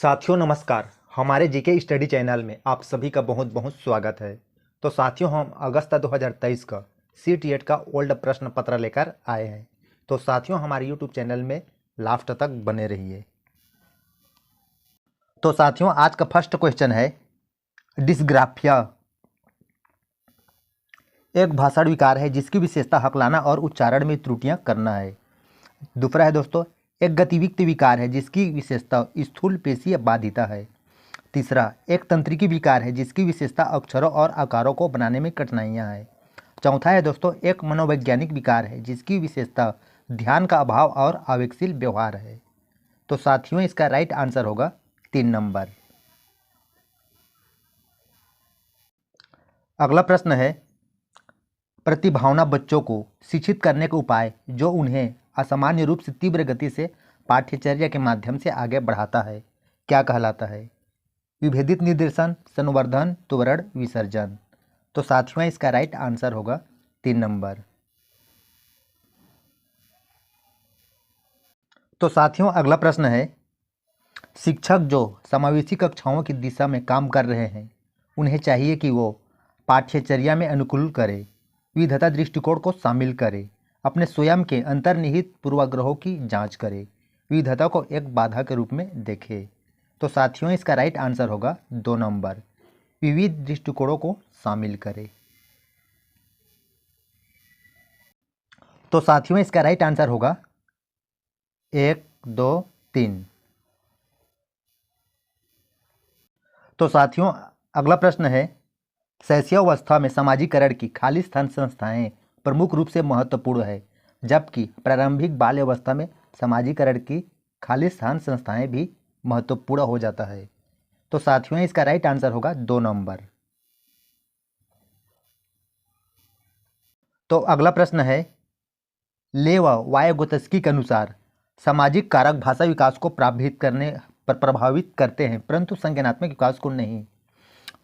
साथियों नमस्कार। हमारे जीके स्टडी चैनल में आप सभी का बहुत बहुत स्वागत है। तो साथियों हम अगस्त 2023 का CTET का ओल्ड प्रश्न पत्र लेकर आए हैं। तो साथियों हमारे यूट्यूब चैनल में लास्ट तक बने रहिए। तो साथियों आज का फर्स्ट क्वेश्चन है, डिस्ग्राफिया एक भाषण विकार है जिसकी विशेषता हकलाना और उच्चारण में त्रुटियां करना है। दूसरा है दोस्तों, एक गतिविक्ति विकार है जिसकी विशेषता स्थूल पेशीय बाधिता है। तीसरा, एक तंत्रिकी विकार है जिसकी विशेषता अक्षरों और आकारों को बनाने में कठिनाइयां हैं। चौथा है दोस्तों, एक मनोवैज्ञानिक विकार है जिसकी विशेषता ध्यान का अभाव और आवेगशील व्यवहार है। तो साथियों इसका राइट आंसर होगा 3 नंबर। अगला प्रश्न है, प्रतिभावना बच्चों को शिक्षित करने के उपाय जो उन्हें असामान्य रूप से तीव्र गति से पाठ्यचर्या के माध्यम से आगे बढ़ाता है क्या कहलाता है? विभेदित निर्देशन, संवर्धन, त्वरण, विसर्जन। तो साथियों इसका राइट आंसर होगा 3 नंबर। तो साथियों अगला प्रश्न है, शिक्षक जो समावेशी कक्षाओं की दिशा में काम कर रहे हैं उन्हें चाहिए कि वो पाठ्यचर्या में अनुकूल करे, विविधता दृष्टिकोण को शामिल करे, अपने स्वयं के अंतर्निहित पूर्वाग्रहों की जांच करे, विविधता को एक बाधा के रूप में देखे। तो साथियों इसका राइट आंसर होगा 2 नंबर, विविध दृष्टिकोणों को शामिल करे। तो साथियों इसका राइट आंसर होगा 1, 2, 3। तो साथियों अगला प्रश्न है, शैशवावस्था में समाजीकरण की खाली स्थान संस्थाएं प्रमुख रूप से महत्वपूर्ण है जबकि प्रारंभिक बाल्यावस्था में समाजीकरण की खाली स्थान संस्थाएं भी महत्वपूर्ण हो जाता है। तो साथियों इसका राइट आंसर होगा 2 नंबर। तो अगला प्रश्न है, ले व वायगोत्स्की के अनुसार सामाजिक कारक भाषा विकास को प्रभावित करते हैं परंतु संज्ञानात्मक विकास को नहीं।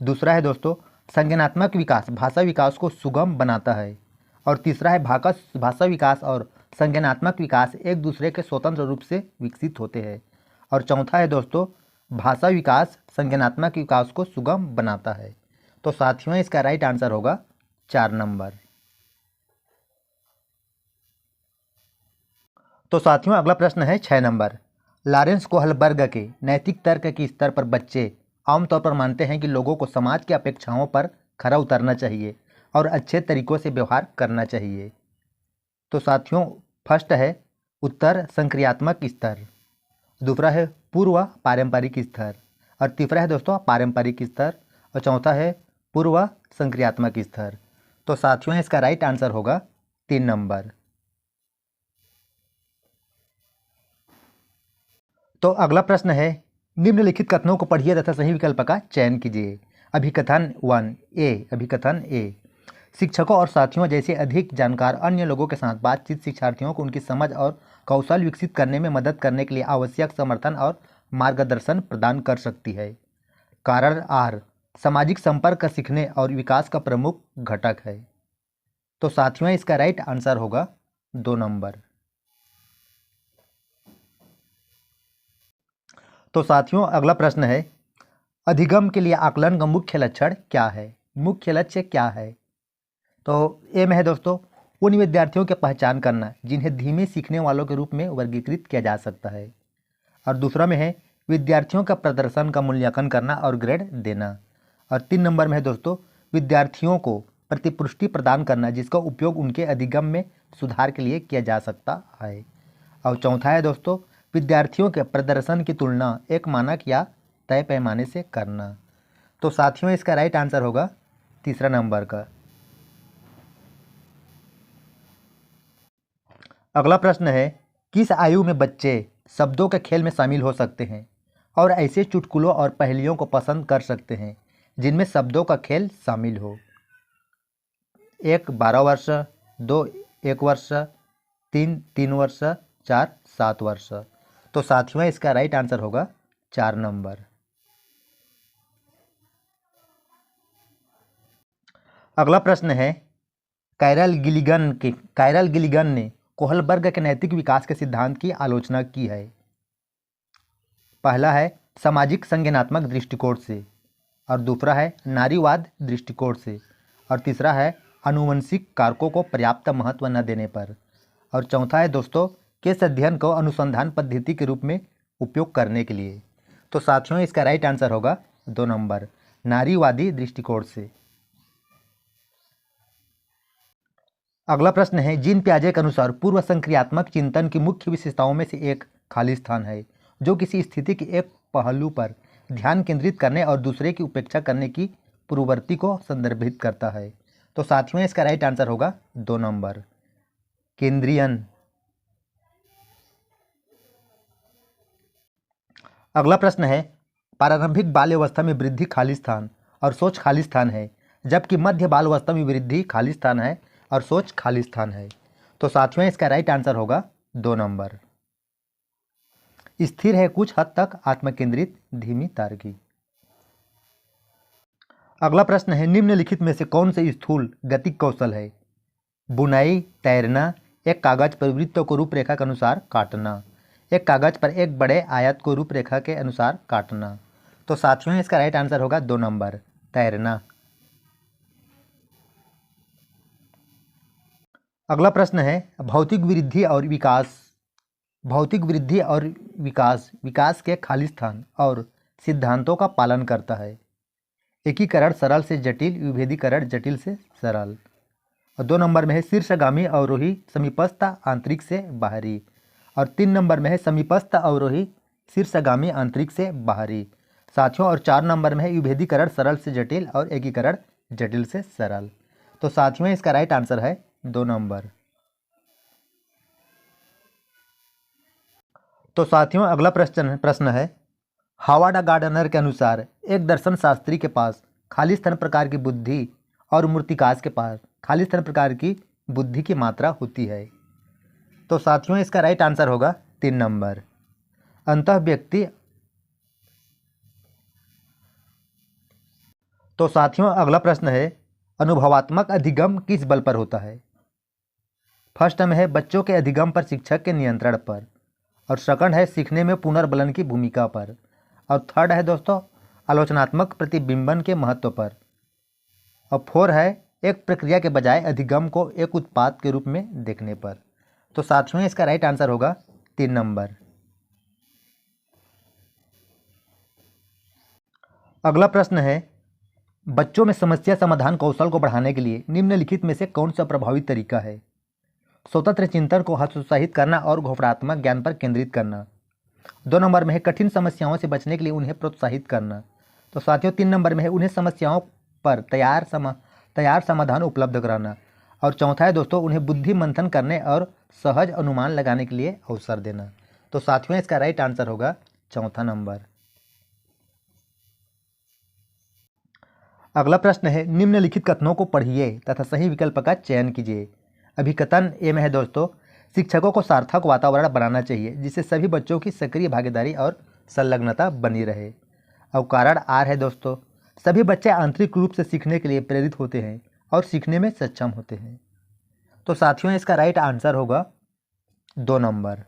दूसरा है दोस्तों, संज्ञानात्मक विकास भाषा विकास को सुगम बनाता है। और तीसरा है, भाषा विकास और संज्ञानात्मक विकास एक दूसरे के स्वतंत्र रूप से विकसित होते हैं। और चौथा है दोस्तों, भाषा विकास संज्ञानात्मक विकास को सुगम बनाता है। तो साथियों इसका राइट आंसर होगा 4 नंबर। तो साथियों अगला प्रश्न है 6 नंबर, लॉरेंस कोहलबर्ग के नैतिक तर्क के स्तर पर बच्चे आमतौर पर मानते हैं कि लोगों को समाज की अपेक्षाओं पर खरा उतरना चाहिए और अच्छे तरीकों से व्यवहार करना चाहिए। तो साथियों फर्स्ट है उत्तर संक्रियात्मक स्तर, दूसरा है पूर्व पारंपरिक स्तर, और तीसरा है दोस्तों पारंपरिक स्तर, और चौथा है पूर्व संक्रियात्मक स्तर। तो साथियों इसका राइट आंसर होगा 3 नंबर। तो अगला प्रश्न है, निम्नलिखित कथनों को पढ़िए तथा सही विकल्प का चयन कीजिए। अभिकथन 1 ए, अभिकथन ए, शिक्षकों और साथियों जैसे अधिक जानकार अन्य लोगों के साथ बातचीत शिक्षार्थियों को उनकी समझ और कौशल विकसित करने में मदद करने के लिए आवश्यक समर्थन और मार्गदर्शन प्रदान कर सकती है। कारण आर, सामाजिक संपर्क का सीखने और विकास का प्रमुख घटक है। तो साथियों इसका राइट आंसर होगा 2 नंबर। तो साथियों अगला प्रश्न है, अधिगम के लिए आकलन का मुख्य लक्षण क्या है, मुख्य लक्ष्य क्या है? तो ए में है दोस्तों, उन विद्यार्थियों की पहचान करना जिन्हें धीमे सीखने वालों के रूप में वर्गीकृत किया जा सकता है। और दूसरा में है विद्यार्थियों का प्रदर्शन का मूल्यांकन करना और ग्रेड देना। और 3 नंबर में है दोस्तों, विद्यार्थियों को प्रतिपुष्टि प्रदान करना जिसका उपयोग उनके अधिगम में सुधार के लिए किया जा सकता है। और चौथा है दोस्तों, विद्यार्थियों के प्रदर्शन की तुलना एक मानक या तय पैमाने से करना। तो साथियों इसका राइट आंसर होगा 3 नंबर का। अगला प्रश्न है, किस आयु में बच्चे शब्दों के खेल में शामिल हो सकते हैं और ऐसे चुटकुलों और पहेलियों को पसंद कर सकते हैं जिनमें शब्दों का खेल शामिल हो? 1 12 वर्ष, 2 1 वर्ष, 3 3 वर्ष, 4 7 वर्ष। तो साथियों इसका राइट आंसर होगा 4 नंबर। अगला प्रश्न है, कायरल गिलिगन ने कोहलबर्ग के नैतिक विकास के सिद्धांत की आलोचना की है। पहला है सामाजिक संज्ञानात्मक दृष्टिकोण से, और दूसरा है नारीवाद दृष्टिकोण से, और तीसरा है आनुवंशिक कारकों को पर्याप्त महत्व न देने पर, और चौथा है दोस्तों केस अध्ययन को अनुसंधान पद्धति के रूप में उपयोग करने के लिए। तो साथियों इसका राइट आंसर होगा 2 नंबर, नारीवादी दृष्टिकोण से। अगला प्रश्न है, जीन पियाजे के अनुसार पूर्व संक्रियात्मक चिंतन की मुख्य विशेषताओं में से एक खाली स्थान है, जो किसी स्थिति के एक पहलू पर ध्यान केंद्रित करने और दूसरे की उपेक्षा करने की प्रवृत्ति को संदर्भित करता है। तो साथियों इसका राइट आंसर होगा 2 नंबर, केंद्रीयन। अगला प्रश्न है, प्रारंभिक बाल्यावस्था में वृद्धि खाली स्थान और सोच खाली स्थान है, जबकि मध्य बाल्यावस्था में वृद्धि खाली स्थान है और सोच खाली स्थान है। तो साथियों इसका राइट आंसर होगा 2 नंबर, स्थिर है कुछ हद तक आत्मकेंद्रित धीमी तारकी। अगला प्रश्न है, निम्नलिखित में से कौन से स्थूल गतिक कौशल है? बुनाई, तैरना, एक कागज पर वृत्त को रूपरेखा के अनुसार काटना, एक कागज पर एक बड़े आयत को रूपरेखा के अनुसार काटना। तो साथियों इसका राइट आंसर होगा 2 नंबर, तैरना। अगला प्रश्न है, भौतिक वृद्धि और विकास विकास के खाली स्थान और सिद्धांतों का पालन करता है। एकीकरण सरल से जटिल, विभेदीकरण जटिल से सरल। और 2 नंबर में है शीर्षगामी अवरोही समीपस्थ आंतरिक से बाहरी, और 3 नंबर में है समीपस्थ अवरोही शीर्षगामी आंतरिक से बाहरी। साथियों और 4 नंबर में है विभेदीकरण सरल से जटिल और एकीकरण जटिल से सरल। तो साथियों इसका राइट आंसर है 2 नंबर। तो साथियों अगला प्रश्न है, हावर्ड गार्डनर के अनुसार एक दर्शन शास्त्री के पास खाली स्थान प्रकार की बुद्धि और मूर्तिकास के पास खाली स्थान प्रकार की बुद्धि की मात्रा होती है। तो साथियों इसका राइट आंसर होगा 3 नंबर, अंतः व्यक्ति। तो साथियों अगला प्रश्न है, अनुभवात्मक अधिगम किस बल पर होता है? फर्स्ट में है बच्चों के अधिगम पर शिक्षक के नियंत्रण पर, और सेकंड है सीखने में पुनर्बलन की भूमिका पर, और थर्ड है दोस्तों आलोचनात्मक प्रतिबिंबन के महत्व पर, और 4 है एक प्रक्रिया के बजाय अधिगम को एक उत्पाद के रूप में देखने पर। तो साथियों इसका राइट आंसर होगा 3 नंबर। अगला प्रश्न है, बच्चों में समस्या समाधान कौशल को बढ़ाने के लिए निम्नलिखित में से कौन सा प्रभावी तरीका है? स्वतंत्र चिंतन को हतोत्साहित करना और घोषणात्मक ज्ञान पर केंद्रित करना। 2 नंबर में है कठिन समस्याओं से बचने के लिए उन्हें प्रोत्साहित करना। तो साथियों 3 नंबर में है उन्हें समस्याओं पर तैयार समाधान उपलब्ध कराना, और चौथा है दोस्तों उन्हें बुद्धि मंथन करने और सहज अनुमान लगाने के लिए अवसर देना। तो साथियों इसका राइट आंसर होगा चौथा नंबर। अगला प्रश्न है, निम्नलिखित कथनों को पढ़िए तथा सही विकल्प का चयन कीजिए। अभिकथन ए में है दोस्तों, शिक्षकों को सार्थक वातावरण बनाना चाहिए जिससे सभी बच्चों की सक्रिय भागीदारी और संलग्नता बनी रहे। और कारण आर है दोस्तों, सभी बच्चे आंतरिक रूप से सीखने के लिए प्रेरित होते हैं और सीखने में सक्षम होते हैं। तो साथियों इसका राइट आंसर होगा 2 नंबर।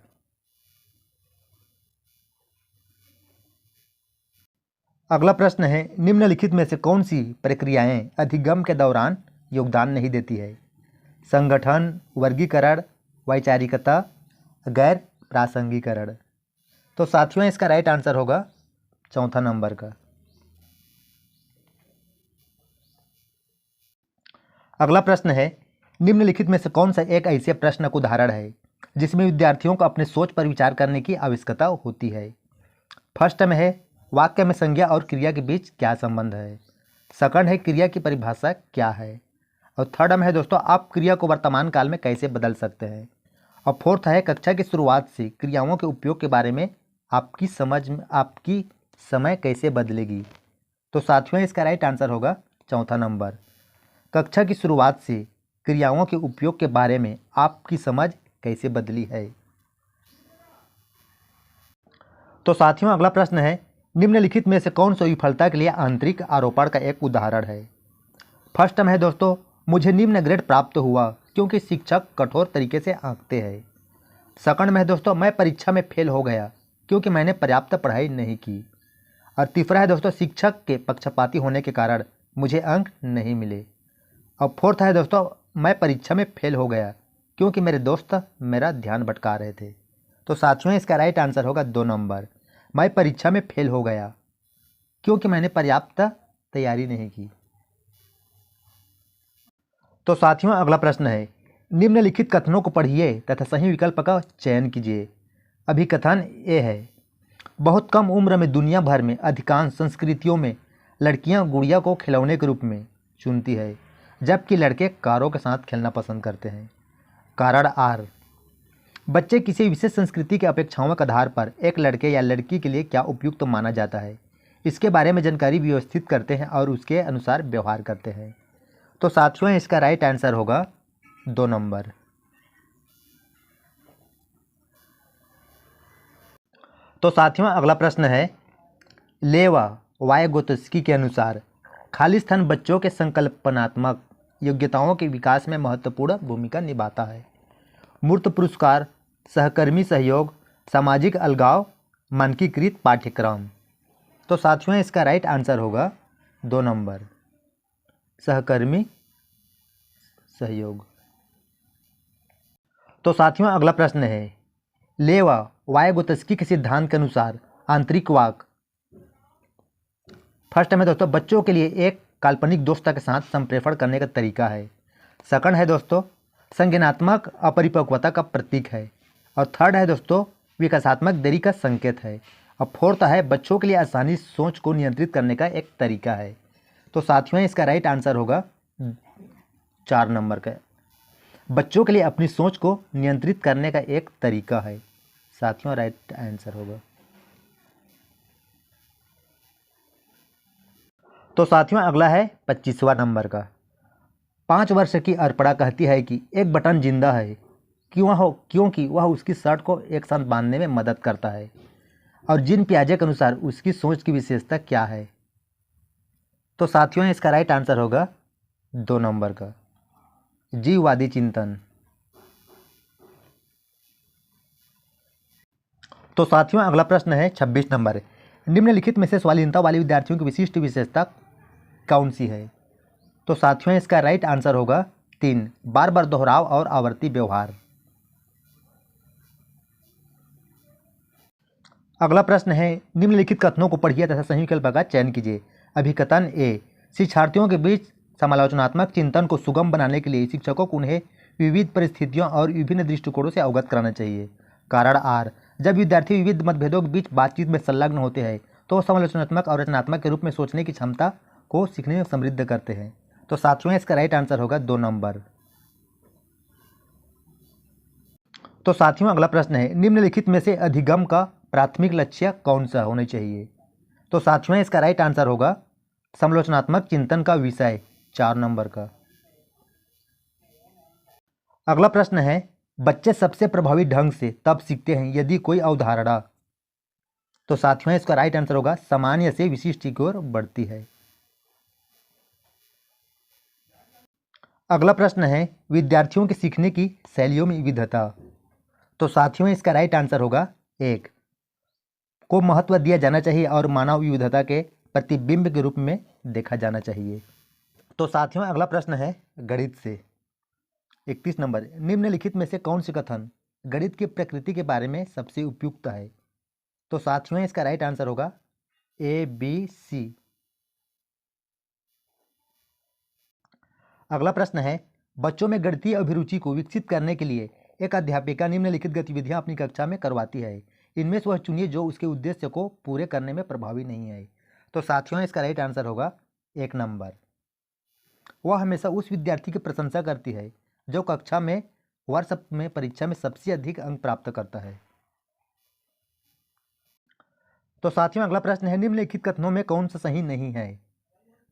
अगला प्रश्न है, निम्नलिखित में से कौन सी प्रक्रियाएं अधिगम के दौरान योगदान नहीं देती है? संगठन, वर्गीकरण, वैचारिकता, गैर प्रासंगिकरण। तो साथियों इसका राइट आंसर होगा चौथा नंबर का। अगला प्रश्न है, निम्नलिखित में से कौन सा एक ऐसे प्रश्न का उदाहरण है जिसमें विद्यार्थियों को अपने सोच पर विचार करने की आवश्यकता होती है? फर्स्ट में है वाक्य में संज्ञा और क्रिया के बीच क्या संबंध है। सेकंड है क्रिया की परिभाषा क्या है, और थर्ड में है दोस्तों आप क्रिया को वर्तमान काल में कैसे बदल सकते हैं, और फोर्थ है कक्षा की शुरुआत से क्रियाओं के उपयोग के बारे में आपकी समय कैसे बदलेगी। तो साथियों इसका राइट आंसर होगा चौथा नंबर, कक्षा की शुरुआत से क्रियाओं के उपयोग के बारे में आपकी समझ कैसे बदली है। तो साथियों अगला प्रश्न है, निम्नलिखित में से कौन सा विफलता के लिए आंतरिक आरोपण का एक उदाहरण है? फर्स्ट में है दोस्तों, मुझे निम्न ग्रेड प्राप्त हुआ क्योंकि शिक्षक कठोर तरीके से आंकते हैं। सेकंड में है दोस्तों, मैं परीक्षा में फेल हो गया क्योंकि मैंने पर्याप्त पढ़ाई नहीं की। और तीसरा है दोस्तों शिक्षक के पक्षपाती होने के कारण मुझे अंक नहीं मिले। और फोर्थ है दोस्तों मैं परीक्षा में फेल हो गया क्योंकि मेरे दोस्त मेरा ध्यान भटका रहे थे। तो साथियों इसका राइट आंसर होगा 2 नंबर, मैं परीक्षा में फेल हो गया क्योंकि मैंने पर्याप्त तैयारी नहीं की। तो साथियों अगला प्रश्न है, निम्नलिखित कथनों को पढ़िए तथा सही विकल्प का चयन कीजिए। अभिकथन ए है, बहुत कम उम्र में दुनिया भर में अधिकांश संस्कृतियों में लड़कियां गुड़िया को खिलौने के रूप में चुनती है जबकि लड़के कारों के साथ खेलना पसंद करते हैं। कारण आर, बच्चे किसी विशेष संस्कृति की अपेक्षाओं के आधार पर एक लड़के या लड़की के लिए क्या उपयुक्त माना जाता है इसके बारे में जानकारी व्यवस्थित करते हैं और उसके अनुसार व्यवहार करते हैं। तो साथियों इसका राइट आंसर होगा 2 नंबर। तो साथियों अगला प्रश्न है, लेवा वायगोत्स्की के अनुसार खाली स्थान बच्चों के संकल्पनात्मक योग्यताओं के विकास में महत्वपूर्ण भूमिका निभाता है। मूर्त पुरस्कार, सहकर्मी सहयोग, सामाजिक अलगाव, मानकीकृत पाठ्यक्रम। तो साथियों इसका राइट आंसर होगा 2 नंबर, सहकर्मी सहयोग। तो साथियों अगला प्रश्न है, लेवा वायगोत्स्की के सिद्धांत के अनुसार आंतरिक वाक। फर्स्ट में दोस्तों बच्चों के लिए एक काल्पनिक दोस्त के साथ संप्रेषण करने का तरीका है। सेकंड है दोस्तों संज्ञानात्मक अपरिपक्वता का प्रतीक है। और थर्ड है दोस्तों विकासात्मक देरी का संकेत है। और फोर्थ है बच्चों के लिए आसानी सोच को नियंत्रित करने का एक तरीका है। तो साथियों इसका राइट आंसर होगा 4 नंबर का, बच्चों के लिए अपनी सोच को नियंत्रित करने का एक तरीका है। साथियों राइट आंसर होगा। तो साथियों अगला है 25वां नंबर का, 5 वर्ष की अर्पणा कहती है कि एक बटन जिंदा है क्योंकि वह उसकी शर्ट को एक साथ बांधने में मदद करता है। और जिन पियाजे के अनुसार उसकी सोच की विशेषता क्या है। तो साथियों इसका राइट आंसर होगा 2 नंबर का, जीववादी चिंतन। तो साथियों अगला प्रश्न है 26 नंबर, निम्नलिखित में से स्वाधीनता वाले विद्यार्थियों की विशिष्ट विशेषता कौन सी है। तो साथियों इसका राइट आंसर होगा 3, बार बार दोहराव और आवर्ती व्यवहार। अगला प्रश्न है, निम्नलिखित कथनों को पढ़िए तथा सही विकल्प का चयन कीजिए। अभिकथन ए, शिक्षार्थियों के बीच समालोचनात्मक चिंतन को सुगम बनाने के लिए शिक्षकों को उन्हें विविध परिस्थितियों और विभिन्न दृष्टिकोणों से अवगत कराना चाहिए। कारण आर, जब विद्यार्थी विविध मतभेदों के बीच बातचीत में संलग्न होते हैं तो समालोचनात्मक और रचनात्मक के रूप में सोचने की क्षमता को सीखने में समृद्ध करते हैं। तो साथियों इसका राइट आंसर होगा 2 नंबर। तो साथियों अगला प्रश्न है, निम्नलिखित में से अधिगम का प्राथमिक लक्ष्य कौन सा होना चाहिए। तो साथियों इसका राइट आंसर होगा समालोचनात्मक चिंतन का विषय, 4 नंबर का। अगला प्रश्न है, बच्चे सबसे प्रभावी ढंग से तब सीखते हैं यदि कोई अवधारणा। तो साथियों इसका राइट आंसर होगा सामान्य से विशिष्ट की ओर बढ़ती है। अगला प्रश्न है, विद्यार्थियों के सीखने की शैलियों में विविधता। तो साथियों इसका राइट आंसर होगा 1, को महत्व दिया जाना चाहिए और मानव विविधता के प्रतिबिंब के रूप में देखा जाना चाहिए। तो साथियों अगला प्रश्न है गणित से, 31 नंबर, निम्नलिखित में से कौन सी कथन गणित की प्रकृति के बारे में सबसे उपयुक्त है। तो साथियों इसका राइट आंसर होगा ए, बी, सी। अगला प्रश्न है, बच्चों में गणितीय अभिरुचि को विकसित करने के लिए एक अध्यापिका निम्नलिखित गतिविधियां अपनी कक्षा में करवाती है, इनमें से वह चुनिए जो उसके उद्देश्य को पूरे करने में प्रभावी नहीं है। तो साथियों इसका राइट आंसर होगा 1 नंबर, वह हमेशा उस विद्यार्थी की प्रशंसा करती है जो कक्षा में वर्ष में परीक्षा में सबसे अधिक अंक प्राप्त करता है। तो साथियों अगला प्रश्न है, निम्नलिखित कथनों में कौन सा सही नहीं है।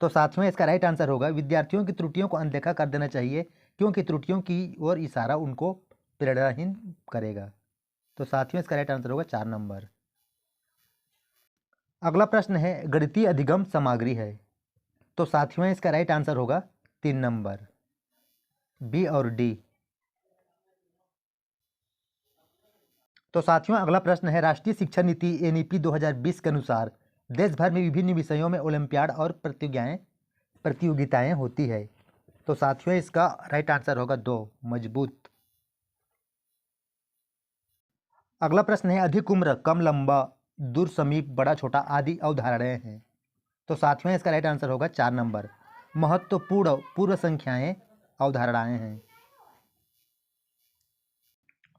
तो साथियों इसका राइट आंसर होगा विद्यार्थियों की त्रुटियों को अनदेखा कर देना चाहिए क्योंकि त्रुटियों की ओर इशारा उनको प्रेरणाहीन करेगा। तो साथियों इसका राइट आंसर होगा 4 नंबर। अगला प्रश्न है, गणितीय अधिगम सामग्री है। तो साथियों इसका राइट आंसर होगा 3 नंबर, बी और डी। तो साथियों अगला प्रश्न है, राष्ट्रीय शिक्षा नीति NEP 2020 के अनुसार देश भर में विभिन्न विषयों में ओलंपियाड और प्रतियोगिताएं होती है। तो साथियों इसका राइट आंसर होगा 2, मजबूत। अगला प्रश्न है, अधिक उम्र, कम लंबा, दूर समीप, बड़ा छोटा आदि अवधारणाएं हैं। तो साथियों इसका राइट आंसर होगा 4 नंबर, महत्वपूर्ण पूर्व संख्याएं अवधारणाएं हैं।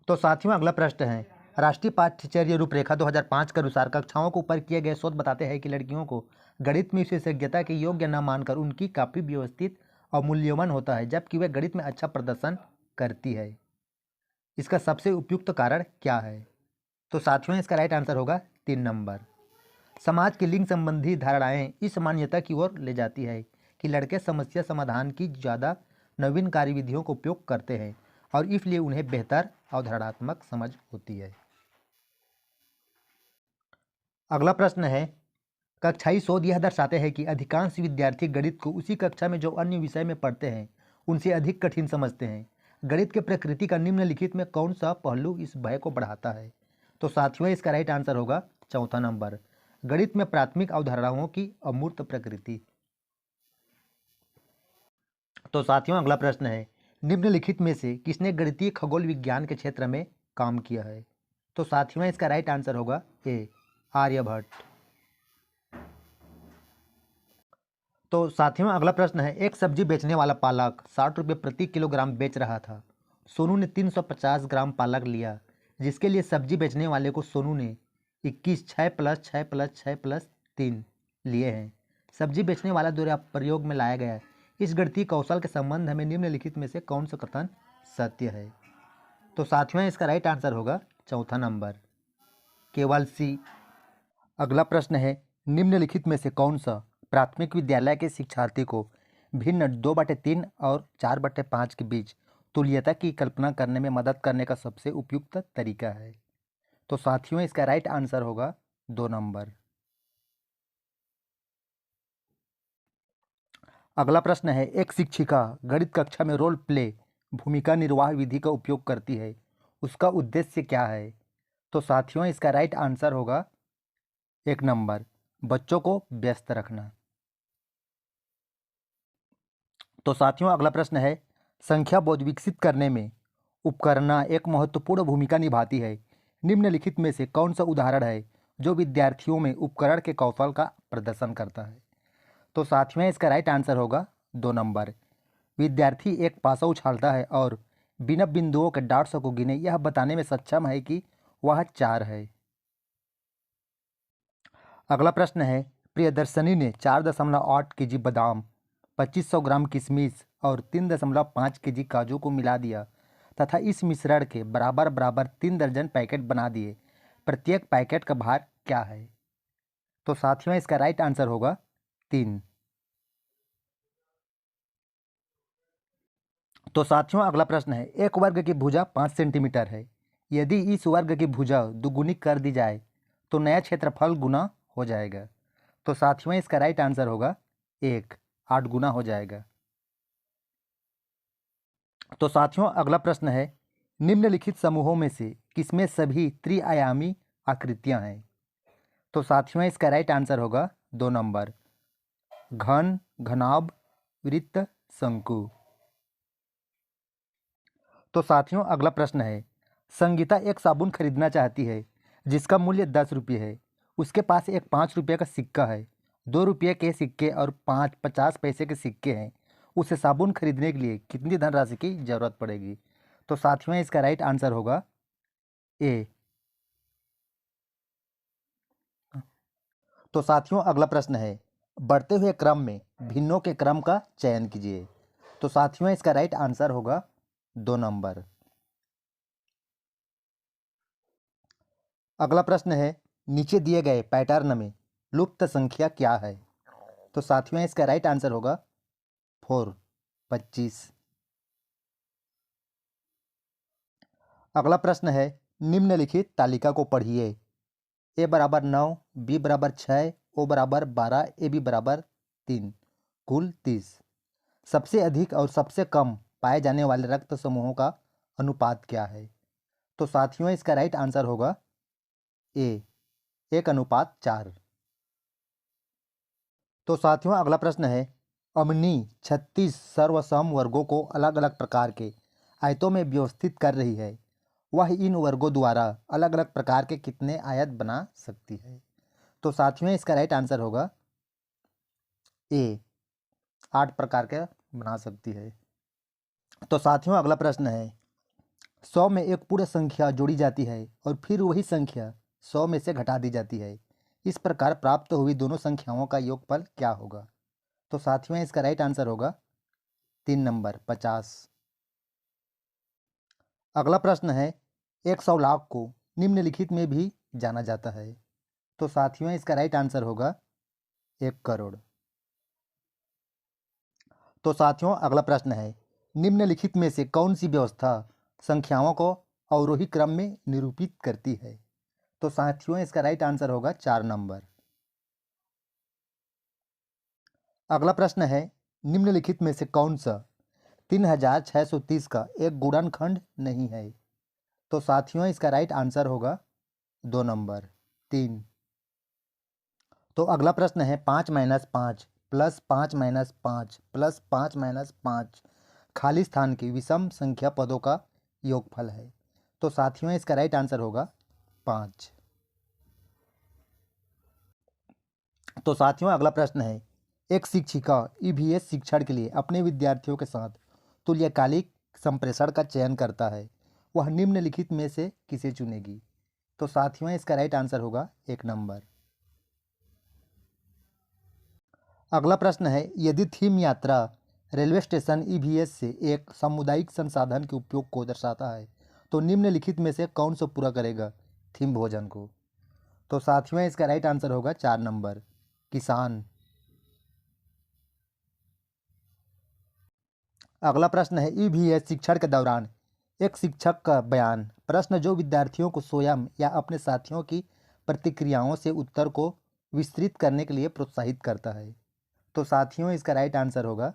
तो साथियों अगला प्रश्न है, राष्ट्रीय पाठ्यचर्या रूपरेखा 2005 के अनुसार कक्षाओं के ऊपर किए गए शोध बताते हैं कि लड़कियों को गणित में विशेषज्ञता के योग्य न मानकर उनकी काफी व्यवस्थित और मूल्यवान होता है, जबकि वे गणित में अच्छा प्रदर्शन करती है। इसका सबसे उपयुक्त कारण क्या है? तो साथियों इसका राइट आंसर होगा 3 नंबर, समाज की लिंग संबंधी धारणाएं इस मान्यता की ओर ले जाती है कि लड़के समस्या समाधान की ज़्यादा नवीन कार्यविधियों का उपयोग करते हैं और इसलिए उन्हें बेहतर अवधारणात्मक समझ होती है। अगला प्रश्न है, कक्षाई शोध यह दर्शाते हैं कि अधिकांश विद्यार्थी गणित को उसी कक्षा में जो अन्य विषय में पढ़ते हैं उनसे अधिक कठिन समझते हैं। गणित के प्रकृति का निम्नलिखित में कौन सा पहलू इस भय को बढ़ाता है? तो साथियों इसका राइट आंसर होगा 4था नंबर, गणित में प्राथमिक अवधारणाओं की अमूर्त प्रकृति। तो साथियों अगला प्रश्न है, निम्नलिखित में से किसने गणितीय खगोल विज्ञान के क्षेत्र में काम किया है? तो साथियों इसका राइट आंसर होगा ए, आर्यभट्ट। तो साथियों अगला प्रश्न है, एक सब्जी बेचने वाला पालक 60 रुपये प्रति किलोग्राम बेच रहा था। सोनू ने 350 ग्राम पालक लिया, जिसके लिए सब्जी बेचने वाले को सोनू ने 21 6 + 6 + 6 + 3 लिए हैं। सब्जी बेचने वाला द्वारा प्रयोग में लाया गया इस गणितीय कौशल के संबंध में निम्नलिखित में से कौन सा कथन सत्य है? तो साथियों इसका राइट आंसर होगा 4था नंबर, केवल सी। अगला प्रश्न है, निम्नलिखित में से कौन सा प्राथमिक विद्यालय के शिक्षार्थी को भिन्न 2/3 और 4/5 के बीच तुल्यता की कल्पना करने में मदद करने का सबसे उपयुक्त तरीका है? तो साथियों इसका राइट आंसर होगा 2 नंबर। अगला प्रश्न है, एक शिक्षिका गणित कक्षा में रोल प्ले भूमिका निर्वाह विधि का उपयोग करती है, उसका उद्देश्य क्या है? तो साथियों इसका राइट आंसर होगा 1 नंबर, बच्चों को व्यस्त रखना। तो साथियों अगला प्रश्न है, संख्या बोध विकसित करने में उपकरणा एक महत्वपूर्ण भूमिका निभाती है। निम्नलिखित में से कौन सा उदाहरण है जो विद्यार्थियों में उपकरण के कौशल का प्रदर्शन करता है? तो साथियों इसका राइट आंसर होगा 2 नंबर, विद्यार्थी एक पासा उछालता है और बिना बिंदुओं के डॉट्स को गिने यह बताने में सक्षम है कि वह 4 है। अगला प्रश्न है, प्रियदर्शनी ने 4.8 केजी बादाम, 2500 ग्राम किशमिश और 3.5 केजी काजू को मिला दिया तथा इस मिश्रण के बराबर बराबर 3 दर्जन पैकेट बना दिए। प्रत्येक पैकेट का भार क्या है? तो साथियों इसका राइट आंसर होगा 3। तो साथियों अगला प्रश्न है, एक वर्ग की भुजा 5 सेंटीमीटर है। यदि इस वर्ग की भुजा दुगुनी कर दी जाए तो नया क्षेत्रफल गुना हो जाएगा। तो साथियों इसका राइट आंसर होगा 1, 8 गुना हो जाएगा। तो साथियों अगला प्रश्न है, निम्नलिखित समूहों में से किसमें सभी त्रिआयामी आकृतियां हैं? तो साथियों इसका राइट आंसर होगा 2 नंबर, घन, घनाभ, वृत्त, शंकु। तो साथियों अगला प्रश्न है, संगीता एक साबुन खरीदना चाहती है जिसका मूल्य 10 रुपये है। उसके पास एक 5 रुपये का सिक्का है, 2 रुपये के सिक्के और 50 पैसे के सिक्के हैं। उसे साबुन खरीदने के लिए कितनी धनराशि की जरूरत पड़ेगी? तो साथियों इसका राइट आंसर होगा ए। तो साथियों अगला प्रश्न है, बढ़ते हुए क्रम में भिन्नों के क्रम का चयन कीजिए। तो साथियों इसका राइट आंसर होगा 2 नंबर। अगला प्रश्न है, नीचे दिए गए पैटर्न में लुप्त संख्या क्या है? तो साथियों इसका राइट आंसर होगा 4, 25। अगला प्रश्न है, निम्नलिखित तालिका को पढ़िए। ए बराबर 9, बी बराबर 6, ओ बराबर 12, ए बी बराबर 3, कुल 30। सबसे अधिक और सबसे कम पाए जाने वाले रक्त समूहों का अनुपात क्या है? तो साथियों इसका राइट आंसर होगा ए, 1:4। तो साथियों अगला प्रश्न है, अमनी 36 सर्वसम वर्गों को अलग अलग प्रकार के आयतों में व्यवस्थित कर रही है। वह इन वर्गों द्वारा अलग अलग प्रकार के कितने आयत बना सकती है? तो साथियों इसका राइट आंसर होगा ए, 8 प्रकार के बना सकती है। तो साथियों अगला प्रश्न है, 100 में एक पूर्ण संख्या जोड़ी जाती है और फिर वही संख्या 100 में से घटा दी जाती है। इस प्रकार प्राप्त हुई दोनों संख्याओं का योगफल क्या होगा? तो साथियों इसका राइट आंसर होगा 3 नंबर 50। अगला प्रश्न है, 100 लाख को निम्नलिखित में भी जाना जाता है। तो साथियों इसका राइट आंसर होगा 1 करोड़। तो साथियों अगला प्रश्न है, निम्नलिखित में से कौन सी व्यवस्था संख्याओं को अवरोही क्रम में निरूपित करती है? तो साथियों इसका राइट आंसर होगा 4 नंबर। अगला प्रश्न है, निम्नलिखित में से कौन सा 3630 का एक गुणनखंड नहीं है? तो साथियों इसका राइट आंसर होगा 2 नंबर 3। तो अगला प्रश्न है, 5 - 5 प्लस 5 - 5 प्लस 5 - 5 खाली स्थान की विषम संख्या पदों का योगफल है। तो साथियों इसका राइट आंसर होगा 5। तो साथियों अगला प्रश्न है, एक शिक्षिका ईवीएस शिक्षण के लिए अपने विद्यार्थियों के साथ तुल्यकालिक संप्रेषण का चयन करता है। वह निम्नलिखित में से किसे चुनेगी? तो साथियों इसका राइट आंसर होगा 1 नंबर। अगला प्रश्न है, यदि थीम यात्रा रेलवे स्टेशन ईवीएस से एक सामुदायिक संसाधन के उपयोग को दर्शाता है तो निम्नलिखित में से कौन सा पूरा करेगा थीम भोजन को? तो साथियों इसका राइट आंसर होगा 4 नंबर किसान। अगला प्रश्न है, ईवीएस शिक्षण के दौरान एक शिक्षक का बयान प्रश्न जो विद्यार्थियों को स्वयं या अपने साथियों की प्रतिक्रियाओं से उत्तर को विस्तृत करने के लिए प्रोत्साहित करता है। तो साथियों इसका राइट आंसर होगा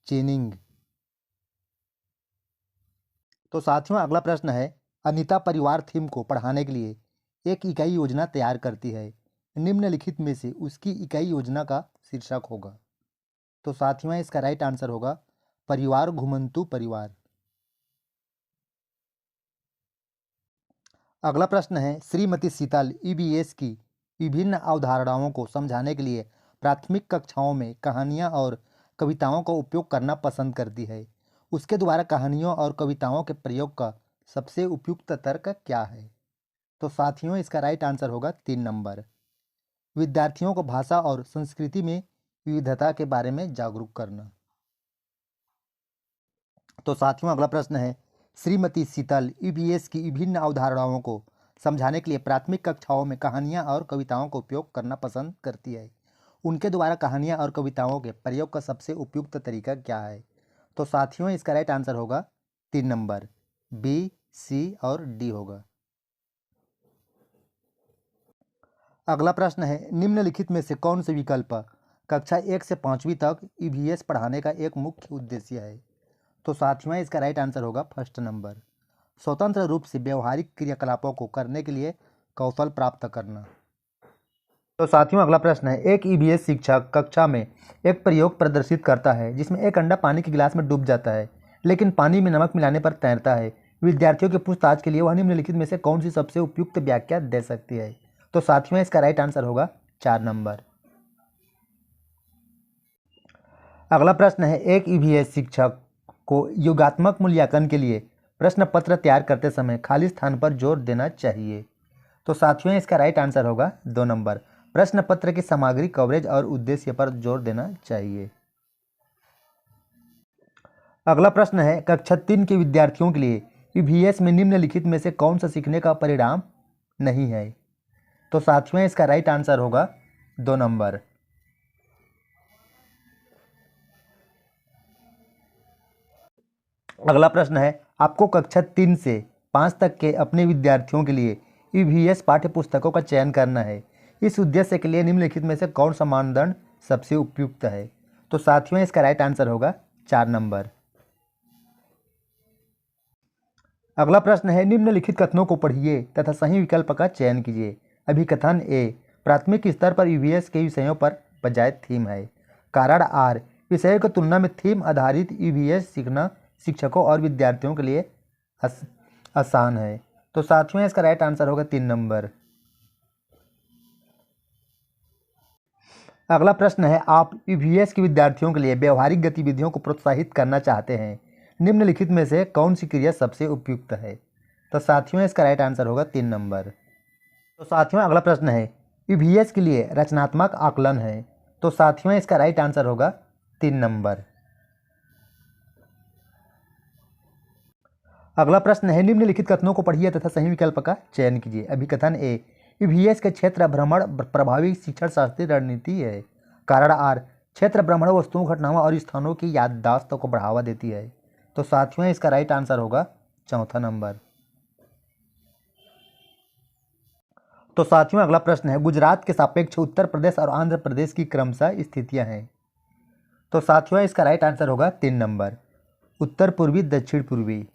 चेनिंग। तो साथियों अगला प्रश्न है, अनीता परिवार थीम को पढ़ाने के लिए एक इकाई योजना तैयार करती है। निम्नलिखित में से उसकी इकाई योजना का शीर्षक होगा। तो साथियों इसका राइट आंसर होगा परिवार घुमंतु परिवार। अगला प्रश्न है, श्रीमती शीतल ईवीएस की विभिन्न अवधारणाओं को समझाने के लिए प्राथमिक कक्षाओं में कहानियाँ और कविताओं का उपयोग करना पसंद करती है। उसके द्वारा कहानियों और कविताओं के प्रयोग का सबसे उपयुक्त तर्क क्या है? तो साथियों इसका राइट आंसर होगा 3 नंबर विद्यार्थियों को भाषा और संस्कृति में विविधता के बारे में जागरूक करना। तो साथियों अगला प्रश्न है, श्रीमती शीतल ईवीएस की विभिन्न अवधारणाओं को समझाने के लिए प्राथमिक कक्षाओं में कहानियाँ और कविताओं का उपयोग करना पसंद करती है। उनके द्वारा कहानियाँ और कविताओं के प्रयोग का सबसे उपयुक्त तरीका क्या है? तो साथियों इसका राइट आंसर होगा 3 नंबर बी, सी और डी होगा। अगला प्रश्न है, निम्नलिखित में से कौन से विकल्प कक्षा 1 से 5वीं तक ईवीएस पढ़ाने का एक मुख्य उद्देश्य है? तो साथियों इसका राइट आंसर होगा फर्स्ट नंबर स्वतंत्र रूप से व्यवहारिक क्रियाकलापों को करने के लिए कौशल प्राप्त करना। तो साथियों अगला प्रश्न है, एक ईवीएस शिक्षक कक्षा में एक प्रयोग प्रदर्शित करता है जिसमें एक अंडा पानी के गिलास में डूब जाता है लेकिन पानी में नमक मिलाने पर तैरता है। विद्यार्थियों के पूछताछ के लिए वह निम्नलिखित में से कौन सी सबसे उपयुक्त व्याख्या दे सकती है? तो साथियों इसका राइट आंसर होगा 4 नंबर। अगला प्रश्न है, एक ईवीएस शिक्षक को योगात्मक मूल्यांकन के लिए प्रश्न पत्र तैयार करते समय खाली स्थान पर जोर देना चाहिए। तो साथियों इसका राइट आंसर होगा 2 नंबर प्रश्न पत्र की सामग्री कवरेज और उद्देश्य पर जोर देना चाहिए। अगला प्रश्न है, कक्षा 3 के विद्यार्थियों के लिए ईवीएस में निम्नलिखित में से कौन सा सीखने का परिणाम नहीं है? तो साथियों इसका राइट आंसर होगा 2 नंबर। अगला प्रश्न है, आपको कक्षा 3 से 5 तक के अपने विद्यार्थियों के लिए ईवीएस पाठ्य पुस्तकों का चयन करना है। इस उद्देश्य के लिए निम्नलिखित में से कौन सा मानदंड सबसे उपयुक्त है? तो साथियों इसका राइट आंसर होगा 4 नंबर। अगला प्रश्न है, निम्नलिखित कथनों को पढ़िए तथा सही विकल्प का चयन कीजिए। अभिकथन ए, प्राथमिक स्तर पर ईवीएस के विषयों पर बजाय थीम है। कारण आर, विषय की तुलना में थीम आधारित ईवीएस सीखना शिक्षकों और विद्यार्थियों के लिए आसान है। तो साथियों इसका राइट आंसर होगा 3 नंबर। अगला प्रश्न है, आप ईवीएस के विद्यार्थियों के लिए व्यवहारिक गतिविधियों को प्रोत्साहित करना चाहते हैं, निम्नलिखित में से कौन सी क्रिया सबसे उपयुक्त है? तो साथियों इसका राइट आंसर होगा 3 नंबर। तो साथियों अगला प्रश्न है, ईवीएस के लिए रचनात्मक आकलन है। तो साथियों इसका राइट आंसर होगा 3 नंबर। अगला प्रश्न है, निम्नलिखित कथनों को पढ़िए तथा सही विकल्प का चयन कीजिए। अभिकथन ए, ईवीएस के क्षेत्र भ्रमण प्रभावी शिक्षण शास्त्रीय रणनीति है। कारण आर, क्षेत्र भ्रमण वस्तुओं, घटनाओं और स्थानों की याददाश्त को बढ़ावा देती है। तो साथियों इसका राइट आंसर होगा 4था नंबर। तो साथियों अगला प्रश्न है, गुजरात के सापेक्ष उत्तर प्रदेश और आंध्र प्रदेश की क्रमशः स्थितियां हैं। तो साथियों इसका राइट आंसर होगा 3 नंबर, उत्तर पूर्वी दक्षिण पूर्वी।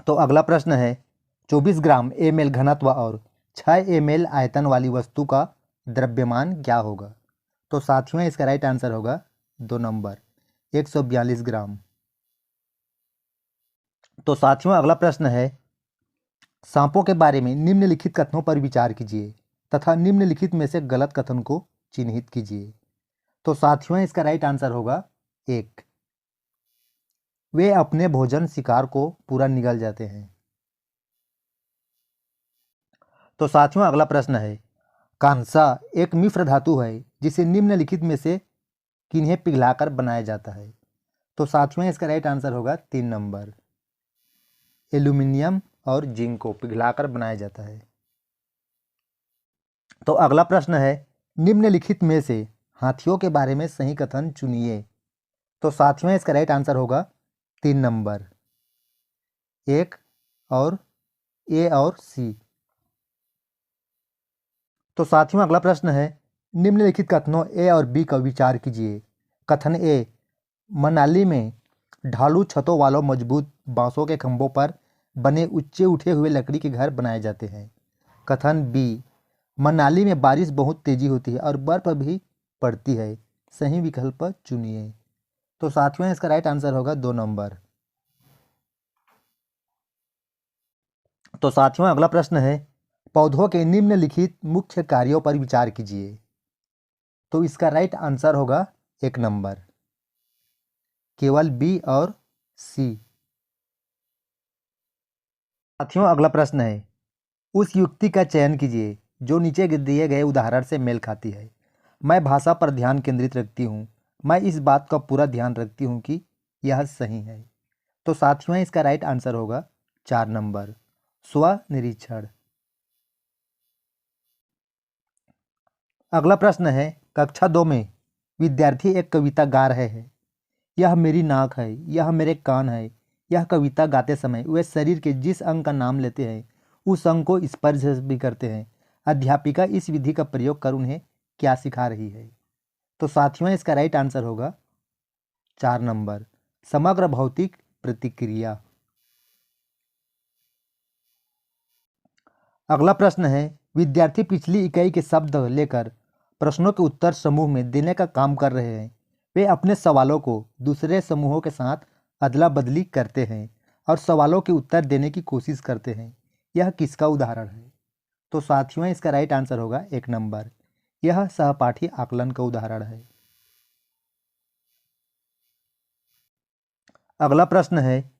तो अगला प्रश्न है, 24 ग्राम ml घनत्व और 6 ml आयतन वाली वस्तु का द्रव्यमान क्या होगा? तो साथियों इसका राइट आंसर होगा 2 नंबर, 142 ग्राम। तो साथियों अगला प्रश्न है, सांपों के बारे में निम्नलिखित कथनों पर विचार कीजिए तथा निम्नलिखित में से गलत कथन को चिन्हित कीजिए। तो साथियों इसका राइट आंसर होगा 1, वे अपने भोजन शिकार को पूरा निगल जाते हैं। तो साथियों अगला प्रश्न है, कांसा एक मिश्र धातु है जिसे निम्नलिखित में से किन्हें पिघलाकर बनाया जाता है? तो साथियों इसका राइट आंसर होगा 3 नंबर, एल्यूमिनियम और जिंक को पिघलाकर बनाया जाता है। तो अगला प्रश्न है, निम्नलिखित में से हाथियों के बारे में सही कथन चुनिए। तो साथियों इसका राइट आंसर होगा 3 नंबर, 1 और ए और सी। तो साथियों अगला प्रश्न है, निम्नलिखित कथनों ए और बी का विचार कीजिए। कथन ए, मनाली में ढालू छतों वालों मजबूत बांसों के खंभों पर बने ऊंचे उठे हुए लकड़ी के घर बनाए जाते हैं। कथन बी, मनाली में बारिश बहुत तेजी होती है और बर्फ भी पड़ती है। सही विकल्प चुनिए। तो साथियों इसका राइट आंसर होगा 2 नंबर। तो साथियों अगला प्रश्न है, पौधों के निम्नलिखित मुख्य कार्यों पर विचार कीजिए। तो इसका राइट आंसर होगा 1 नंबर, केवल बी और सी। साथियों अगला प्रश्न है, उस युक्ति का चयन कीजिए जो नीचे दिए गए उदाहरण से मेल खाती है। मैं भाषा पर ध्यान केंद्रित रखती हूँ, मैं इस बात का पूरा ध्यान रखती हूँ कि यह सही है। तो साथियों इसका राइट आंसर होगा 4 नंबर, स्व निरीक्षण। अगला प्रश्न है, कक्षा 2 में विद्यार्थी एक कविता गा रहे हैं। यह मेरी नाक है, यह मेरे कान है। यह कविता गाते समय वे शरीर के जिस अंग का नाम लेते हैं उस अंग को स्पर्श भी करते हैं। अध्यापिका इस विधि का प्रयोग कर उन्हें क्या सिखा रही है? तो साथियों इसका राइट आंसर होगा 4 नंबर, समग्र भौतिक प्रतिक्रिया। अगला प्रश्न है, विद्यार्थी पिछली इकाई के शब्द लेकर प्रश्नों के उत्तर समूह में देने का काम कर रहे हैं। वे अपने सवालों को दूसरे समूहों के साथ अदला बदली करते हैं और सवालों के उत्तर देने की कोशिश करते हैं। यह किसका उदाहरण है? तो साथियों इसका राइट आंसर होगा 1 नंबर, यह सहपाठी आकलन का उदाहरण है। अगला प्रश्न है,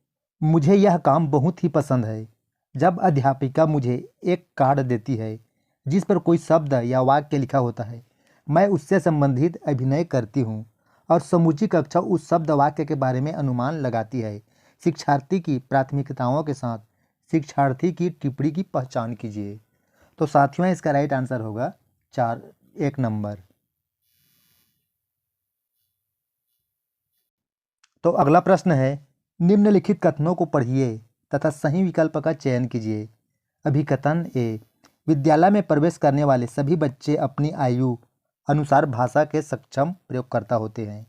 मुझे यह काम बहुत ही पसंद है। जब अध्यापिका मुझे एक कार्ड देती है जिस पर कोई शब्द या वाक्य लिखा होता है, मैं उससे संबंधित अभिनय करती हूँ और समूची कक्षा उस शब्द वाक्य के बारे में अनुमान लगाती है। शिक्षार्थी की प्राथमिकताओं के साथ शिक्षार्थी की टिप्पणी की पहचान कीजिए। तो साथियों इसका राइट आंसर होगा 1 नंबर। तो अगला प्रश्न है, निम्नलिखित कथनों को पढ़िए तथा सही विकल्प का चयन कीजिए। अभिकथन ए, विद्यालय में प्रवेश करने वाले सभी बच्चे अपनी आयु अनुसार भाषा के सक्षम प्रयोगकर्ता होते हैं।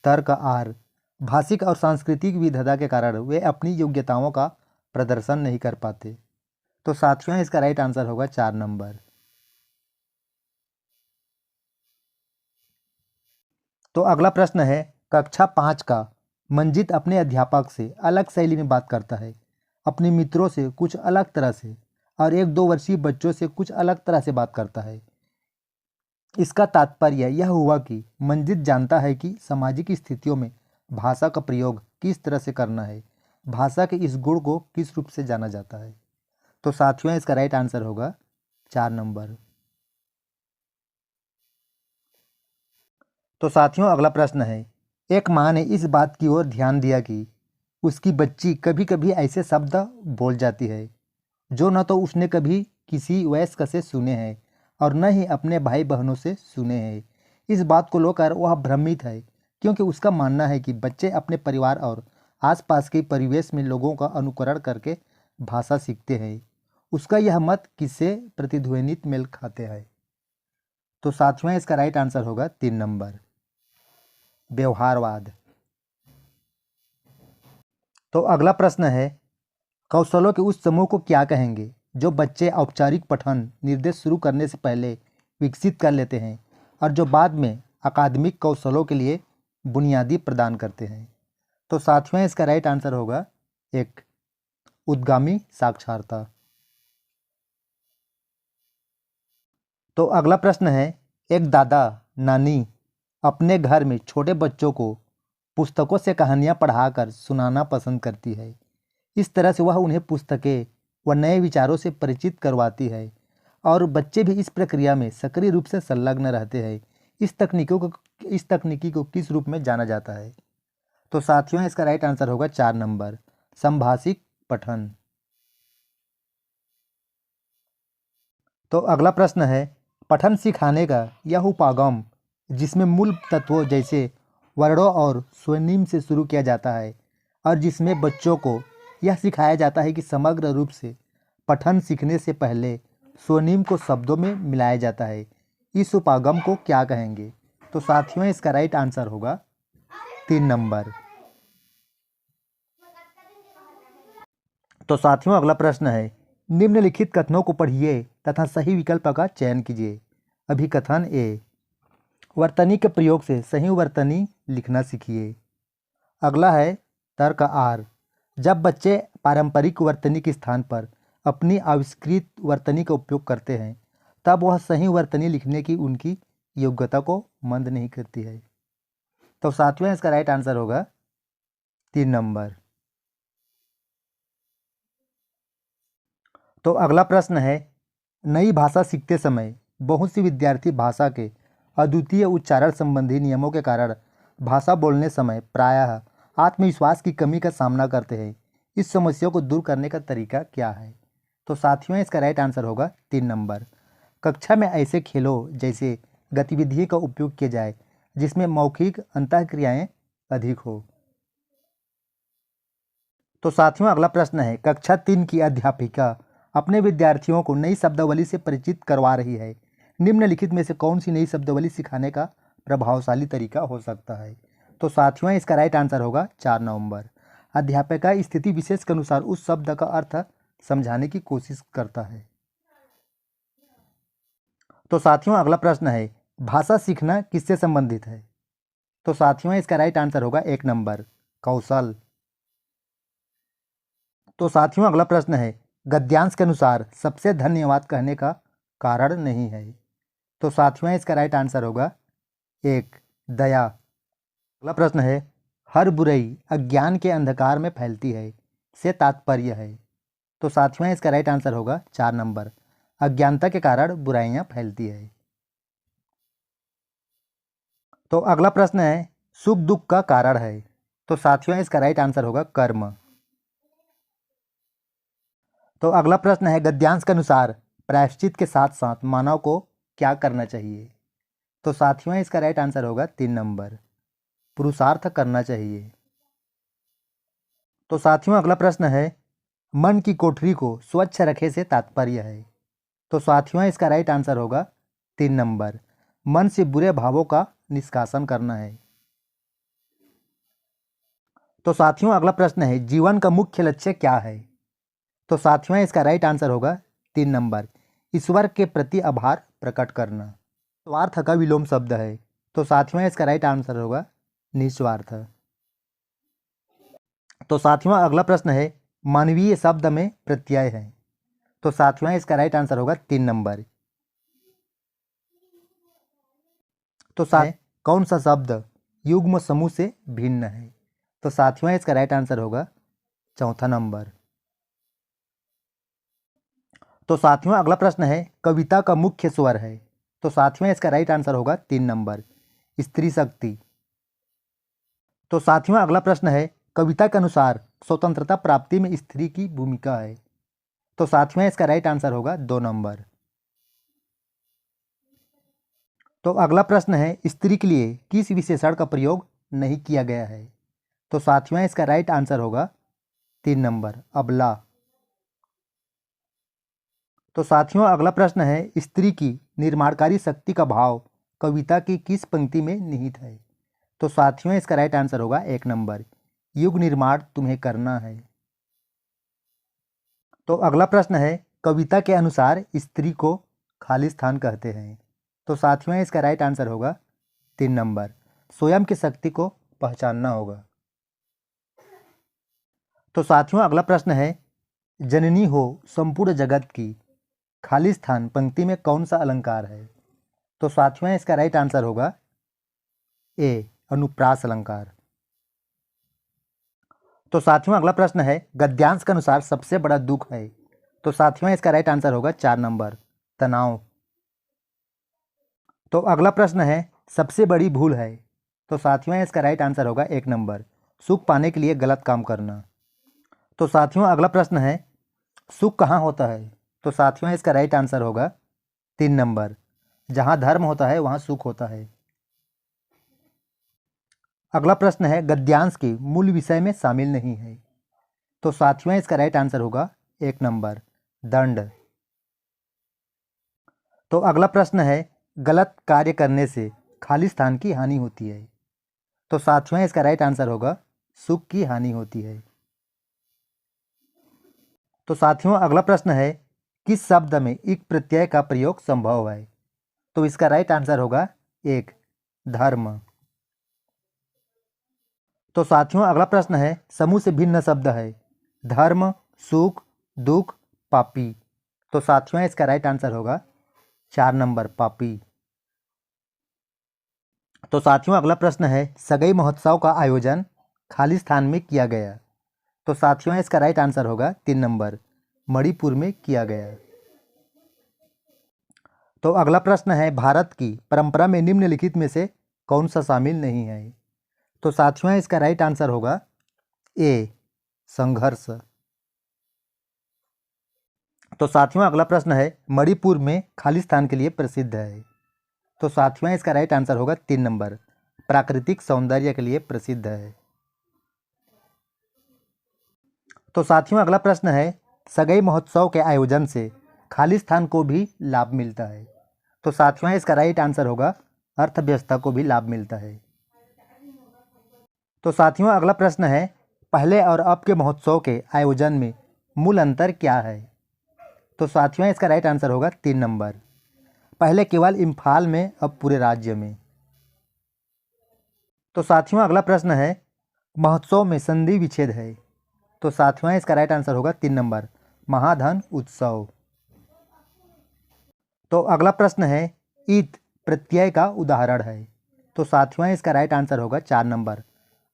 तर्क आर, भाषिक और सांस्कृतिक विविधता के कारण वे अपनी योग्यताओं का प्रदर्शन नहीं कर पाते। तो साथियों इसका राइट आंसर होगा 4 नंबर। तो अगला प्रश्न है, कक्षा 5 का मंजित अपने अध्यापक से अलग शैली में बात करता है, अपने मित्रों से कुछ अलग तरह से और 1-2 वर्षीय बच्चों से कुछ अलग तरह से बात करता है। इसका तात्पर्य यह हुआ कि मंजित जानता है कि सामाजिक स्थितियों में भाषा का प्रयोग किस तरह से करना है, भाषा के इस गुण को किस रूप से जाना जाता है। तो साथियों इसका राइट आंसर होगा 4 नंबर। तो साथियों अगला प्रश्न है, एक माँ ने इस बात की ओर ध्यान दिया कि उसकी बच्ची कभी कभी ऐसे शब्द बोल जाती है जो न तो उसने कभी किसी वयस्क से सुने हैं और न ही अपने भाई बहनों से सुने हैं। इस बात को लेकर वह भ्रमित है क्योंकि उसका मानना है कि बच्चे अपने परिवार और आसपास के परिवेश में लोगों का अनुकरण करके भाषा सीखते हैं। उसका यह मत किससे प्रतिध्वनित मेल खाते हैं। तो साथियों इसका राइट आंसर होगा 3 नंबर, व्यवहारवाद। तो अगला प्रश्न है, कौशलों के उस समूह को क्या कहेंगे जो बच्चे औपचारिक पठन निर्देश शुरू करने से पहले विकसित कर लेते हैं और जो बाद में अकादमिक कौशलों के लिए बुनियादी प्रदान करते हैं। तो साथियों इसका राइट आंसर होगा 1, उद्गामी साक्षरता। तो अगला प्रश्न है, एक दादा नानी अपने घर में छोटे बच्चों को पुस्तकों से कहानियाँ पढ़ाकर सुनाना पसंद करती है। इस तरह से वह उन्हें पुस्तकें व नए विचारों से परिचित करवाती है और बच्चे भी इस प्रक्रिया में सक्रिय रूप से संलग्न रहते हैं। इस तकनीकी को किस रूप में जाना जाता है। तो साथियों इसका राइट आंसर होगा 4 नंबर, संभाषिक पठन। तो अगला प्रश्न है, पठन सिखाने का यह उपागम जिसमें मूल तत्वों जैसे वर्णों और स्वनिम से शुरू किया जाता है और जिसमें बच्चों को यह सिखाया जाता है कि समग्र रूप से पठन सीखने से पहले स्वनिम को शब्दों में मिलाया जाता है, इस उपागम को क्या कहेंगे। तो साथियों इसका राइट आंसर होगा 3 नंबर। तो साथियों अगला प्रश्न है, निम्नलिखित कथनों को पढ़िए तथा सही विकल्प का चयन कीजिए। अभिकथन ए, वर्तनी के प्रयोग से सही वर्तनी लिखना सीखिए। अगला है तर्क आर, जब बच्चे पारंपरिक वर्तनी के स्थान पर अपनी आविष्कृत वर्तनी का उपयोग करते हैं तब वह सही वर्तनी लिखने की उनकी योग्यता को मंद नहीं करती है। तो साथियों इसका राइट आंसर होगा 3 नंबर। तो अगला प्रश्न है, नई भाषा सीखते समय बहुत सी विद्यार्थी भाषा के अद्वितीय उच्चारण संबंधी नियमों के कारण भाषा बोलने समय प्रायः आत्मविश्वास की कमी का सामना करते हैं। इस समस्या को दूर करने का तरीका क्या है। तो साथियों इसका राइट आंसर होगा 3 नंबर, कक्षा में ऐसे खेलों जैसे गतिविधियों का उपयोग किया जाए जिसमें मौखिक अंतःक्रियाएं अधिक हो। तो साथियों अगला प्रश्न है, कक्षा 3 की अध्यापिका अपने विद्यार्थियों को नई शब्दावली से परिचित करवा रही है। निम्नलिखित में से कौन सी नई शब्दावली सिखाने का प्रभावशाली तरीका हो सकता है। तो साथियों इसका राइट आंसर होगा 4 नवंबर, अध्यापिका स्थिति विशेष के अनुसार उस शब्द का अर्थ समझाने की कोशिश करता है। तो साथियों अगला प्रश्न है, भाषा सीखना किससे संबंधित है। तो साथियों इसका राइट आंसर होगा 1 नंबर, कौशल। तो साथियों अगला प्रश्न है, गद्यांश के अनुसार सबसे धन्यवाद कहने का कारण नहीं है। तो साथियों इसका राइट आंसर होगा 1, दया। अगला प्रश्न है, हर बुराई अज्ञान के अंधकार में फैलती है से तात्पर्य है। तो साथियों इसका राइट आंसर होगा 4 नंबर, अज्ञानता के कारण बुराइयां फैलती है। तो अगला प्रश्न है, सुख दुख का कारण है। तो साथियों इसका राइट आंसर होगा कर्म। तो अगला प्रश्न है, गद्यांश के अनुसार प्रायश्चित के साथ साथ मानव को क्या करना चाहिए। तो साथियों इसका राइट आंसर होगा 3 नंबर, पुरुषार्थ करना चाहिए। तो साथियों अगला प्रश्न है, मन की कोठरी को स्वच्छ रखे से तात्पर्य है। तो साथियों इसका राइट आंसर होगा 3 नंबर, मन से बुरे भावों का निष्कासन करना है। तो साथियों अगला प्रश्न है, जीवन का मुख्य लक्ष्य क्या है। तो साथियों इसका राइट आंसर होगा 3 नंबर, ईश्वर के प्रति आभार प्रकट करना। स्वार्थ का विलोम शब्द है। तो साथियों इसका राइट आंसर होगा निस्वार्थ। तो साथियों अगला प्रश्न है, मानवीय शब्द में प्रत्यय है। तो साथियों इसका राइट आंसर होगा 3 नंबर। तो कौन सा शब्द युग्म समूह से भिन्न है? तो साथियों इसका राइट आंसर होगा चौथा नंबर। तो साथियों अगला प्रश्न है, कविता का मुख्य स्वर है। तो साथियों इसका राइट आंसर होगा 3 नंबर, स्त्री शक्ति। तो साथियों अगला प्रश्न है, कविता के अनुसार स्वतंत्रता प्राप्ति में स्त्री की भूमिका है। तो साथियों इसका राइट आंसर होगा 2 नंबर। तो अगला प्रश्न है, स्त्री के लिए किस विशेषण का प्रयोग नहीं किया गया है? तो साथियों इसका राइट आंसर होगा 3 नंबर, अबला। तो साथियों अगला प्रश्न है, स्त्री की निर्माणकारी शक्ति का भाव कविता की किस पंक्ति में निहित है? तो साथियों इसका राइट आंसर होगा 1 नंबर, युग निर्माण तुम्हें करना है। तो अगला प्रश्न है, कविता के अनुसार स्त्री को खालिस्तान कहते हैं। तो साथियों इसका राइट आंसर होगा 3 नंबर, स्वयं की शक्ति को पहचानना होगा। तो साथियों अगला प्रश्न है, जननी हो संपूर्ण जगत की, खालिस्तान पंक्ति में कौन सा अलंकार है? तो साथियों इसका राइट आंसर होगा ए, अनुप्रास अलंकार। तो साथियों अगला प्रश्न है, गद्यांश के अनुसार सबसे बड़ा दुख है। तो साथियों इसका राइट आंसर होगा 4 नंबर, तनाव। तो अगला प्रश्न है, सबसे बड़ी भूल है। तो साथियों इसका राइट आंसर होगा 1 नंबर, सुख पाने के लिए गलत काम करना। तो साथियों अगला प्रश्न है, सुख कहाँ होता है? तो साथियों इसका राइट आंसर होगा 3 नंबर, जहाँ धर्म होता है वहाँ सुख होता है। अगला प्रश्न है, गद्यांश के मूल विषय में शामिल नहीं है। तो साथियों इसका राइट आंसर होगा 1 नंबर, दंड। तो अगला प्रश्न है, गलत कार्य करने से खालिस्तान की हानि होती है। तो साथियों इसका राइट आंसर होगा सुख की हानि होती है। तो साथियों अगला प्रश्न है, किस शब्द में एक प्रत्यय का प्रयोग संभव है? तो इसका राइट आंसर होगा 1, धर्म। तो साथियों अगला प्रश्न है, समूह से भिन्न शब्द है, धर्म, सुख, दुख, पापी। तो साथियों इसका राइट आंसर होगा 4 नंबर, पापी। तो साथियों अगला प्रश्न है, सगाई महोत्सव का आयोजन खालिस्तान में किया गया। तो साथियों इसका राइट आंसर होगा 3 नंबर, मणिपुर में किया गया। तो अगला प्रश्न है, भारत की परंपरा में निम्नलिखित में से कौन सा शामिल नहीं है? तो साथियों इसका राइट आंसर होगा ए, संघर्ष। तो साथियों अगला प्रश्न है, मणिपुर में खालिस्तान के लिए प्रसिद्ध है। तो साथियों इसका राइट आंसर होगा 3 नंबर, प्राकृतिक सौंदर्य के लिए प्रसिद्ध है। तो साथियों अगला प्रश्न है, सगाई महोत्सव के आयोजन से खालिस्तान को भी लाभ मिलता है। तो साथियों इसका राइट आंसर होगा अर्थव्यवस्था को भी लाभ मिलता है। तो साथियों अगला प्रश्न है, पहले और अब के महोत्सव के आयोजन में मूल अंतर क्या है? तो साथियों इसका राइट आंसर होगा 3 नंबर, पहले केवल इम्फाल में अब पूरे राज्य में। तो साथियों अगला प्रश्न है, महोत्सव में संधि विच्छेद है। तो साथियों इसका राइट आंसर होगा 3 नंबर, महाधन उत्सव। तो अगला प्रश्न है, ईत प्रत्यय का उदाहरण है। तो साथियों इसका राइट आंसर होगा 4 नंबर,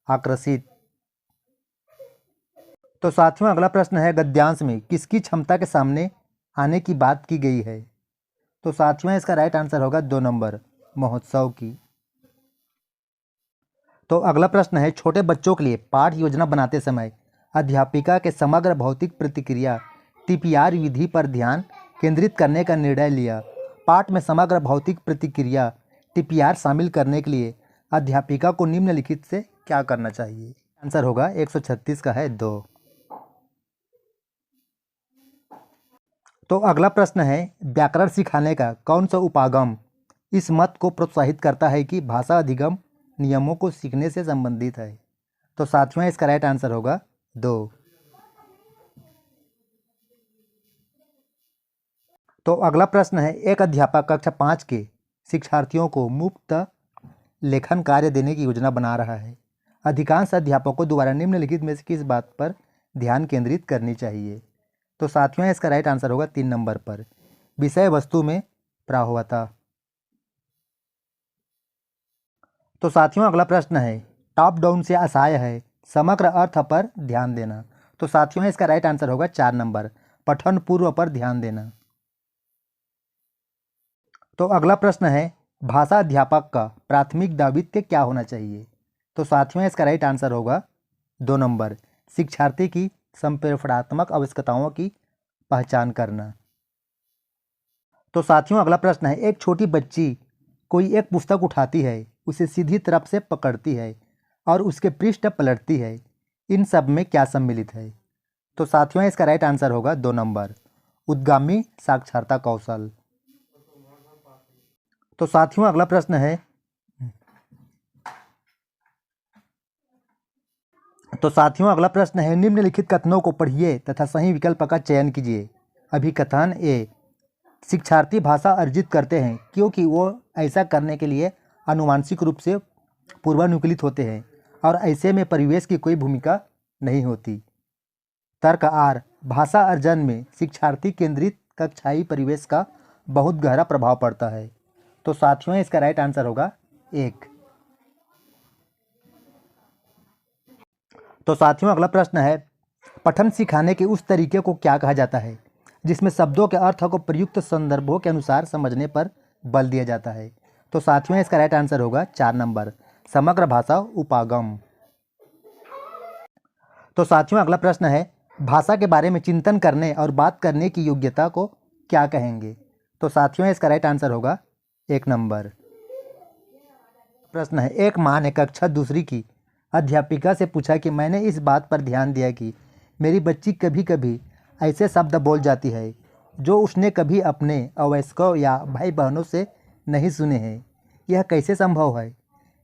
आकर्षित। तो साथियों अगला प्रश्न है, गद्यांश में किसकी क्षमता के सामने आने की बात की गई है? तो साथियों इसका राइट आंसर होगा 2 नंबर, महोत्सव की। तो अगला प्रश्न है, छोटे बच्चों के लिए पाठ योजना बनाते समय अध्यापिका के समग्र भौतिक प्रतिक्रिया टीपीआर विधि पर ध्यान केंद्रित करने का निर्णय लिया। पाठ में समग्र भौतिक प्रतिक्रिया टीपीआर शामिल करने के लिए अध्यापिका को निम्नलिखित से क्या करना चाहिए? आंसर होगा 136 का है 2। तो अगला प्रश्न है, व्याकरण सिखाने का कौन सा उपागम इस मत को प्रोत्साहित करता है कि भाषा अधिगम नियमों को सीखने से संबंधित है? तो साथियों इसका राइट आंसर होगा 2। तो अगला प्रश्न है, एक अध्यापक कक्षा 5 के शिक्षार्थियों को मुफ्त लेखन कार्य देने की योजना बना रहा है। अधिकांश अध्यापकों द्वारा निम्नलिखित में से किस बात पर ध्यान केंद्रित करनी चाहिए? तो साथियों इसका राइट आंसर होगा 3 नंबर पर, विषय वस्तु में प्राहुवता। तो साथियों अगला प्रश्न है, टॉप डाउन से आशय है समग्र अर्थ पर ध्यान देना। तो साथियों इसका राइट आंसर होगा 4 नंबर, पठन पूर्व पर ध्यान देना। तो अगला प्रश्न है, भाषा अध्यापक का प्राथमिक दायित्व क्या होना चाहिए? तो साथियों इसका राइट आंसर होगा 2 नंबर, शिक्षार्थी की संप्रेषणात्मक आवश्यकताओं की पहचान करना। तो साथियों अगला प्रश्न है, एक छोटी बच्ची कोई एक पुस्तक उठाती है, उसे सीधी तरफ से पकड़ती है और उसके पृष्ठ पलटती है, इन सब में क्या सम्मिलित है? तो साथियों इसका राइट आंसर होगा 2 नंबर, उद्गामी साक्षरता कौशल। तो साथियों अगला प्रश्न है, निम्नलिखित कथनों को पढ़िए तथा सही विकल्प का चयन कीजिए। अभिकथन ए, शिक्षार्थी भाषा अर्जित करते हैं क्योंकि वो ऐसा करने के लिए आनुवांशिक रूप से पूर्वानुकूलित होते हैं और ऐसे में परिवेश की कोई भूमिका नहीं होती। तर्क आर, भाषा अर्जन में शिक्षार्थी केंद्रित कक्षाई परिवेश का बहुत गहरा प्रभाव पड़ता है। तो साथियों इसका राइट आंसर होगा 1। तो साथियों अगला प्रश्न है, पठन सिखाने के उस तरीके को क्या कहा जाता है जिसमें शब्दों के अर्थ को प्रयुक्त संदर्भों के अनुसार समझने पर बल दिया जाता है? तो साथियों इसका राइट आंसर होगा 4 नंबर, समग्र भाषा उपागम। तो साथियों अगला प्रश्न है, भाषा के बारे में चिंतन करने और बात करने की योग्यता को क्या कहेंगे? तो साथियों इसका राइट आंसर होगा 1 नंबर। प्रश्न है, एक माँ ने कक्षा दूसरी की अध्यापिका से पूछा कि मैंने इस बात पर ध्यान दिया कि मेरी बच्ची कभी कभी ऐसे शब्द बोल जाती है जो उसने कभी अपने अवयस्कों या भाई बहनों से नहीं सुने हैं, यह कैसे संभव है?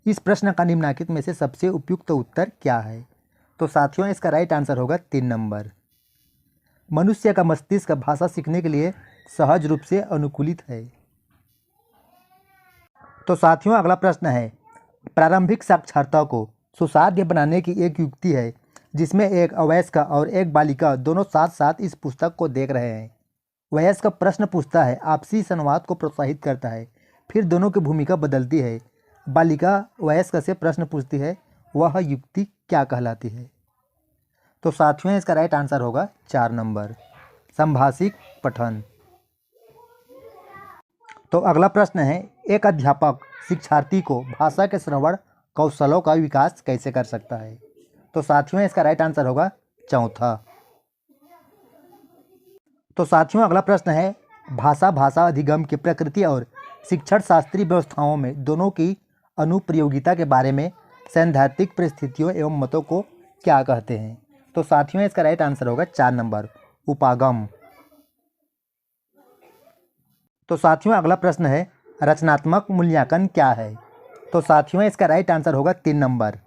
इस प्रश्न का निम्नलिखित में से सबसे उपयुक्त उत्तर क्या है? तो साथियों इसका राइट आंसर होगा 3 नंबर, मनुष्य का मस्तिष्क भाषा सीखने के लिए सहज रूप से अनुकूलित है। तो साथियों अगला प्रश्न है, प्रारंभिक साक्षरता को सुसाध्य बनाने की एक युक्ति है जिसमें एक अवयस्क और एक बालिका दोनों साथ साथ इस पुस्तक को देख रहे हैं। वयस्क प्रश्न पूछता है, आपसी संवाद को प्रोत्साहित करता है, फिर दोनों की भूमिका बदलती है। बालिका वयस्क से प्रश्न पूछती है, वह युक्ति क्या कहलाती है? तो साथियों इसका राइट आंसर होगा 4 नंबर, संभाषिक पठन। तो अगला प्रश्न है, एक अध्यापक शिक्षार्थी को भाषा के श्रवण कौशलों का विकास कैसे कर सकता है? तो साथियों इसका राइट आंसर होगा 4था। तो साथियों अगला प्रश्न है, भाषा अधिगम की प्रकृति और शिक्षण शास्त्रीय व्यवस्थाओं में दोनों की अनुप्रयोगिता के बारे में सैद्धांतिक परिस्थितियों एवं मतों को क्या कहते हैं? तो साथियों इसका राइट आंसर होगा 4 नंबर, उपागम। तो साथियों अगला प्रश्न है, रचनात्मक मूल्यांकन क्या है? तो साथियों इसका राइट आंसर होगा 3 नंबर,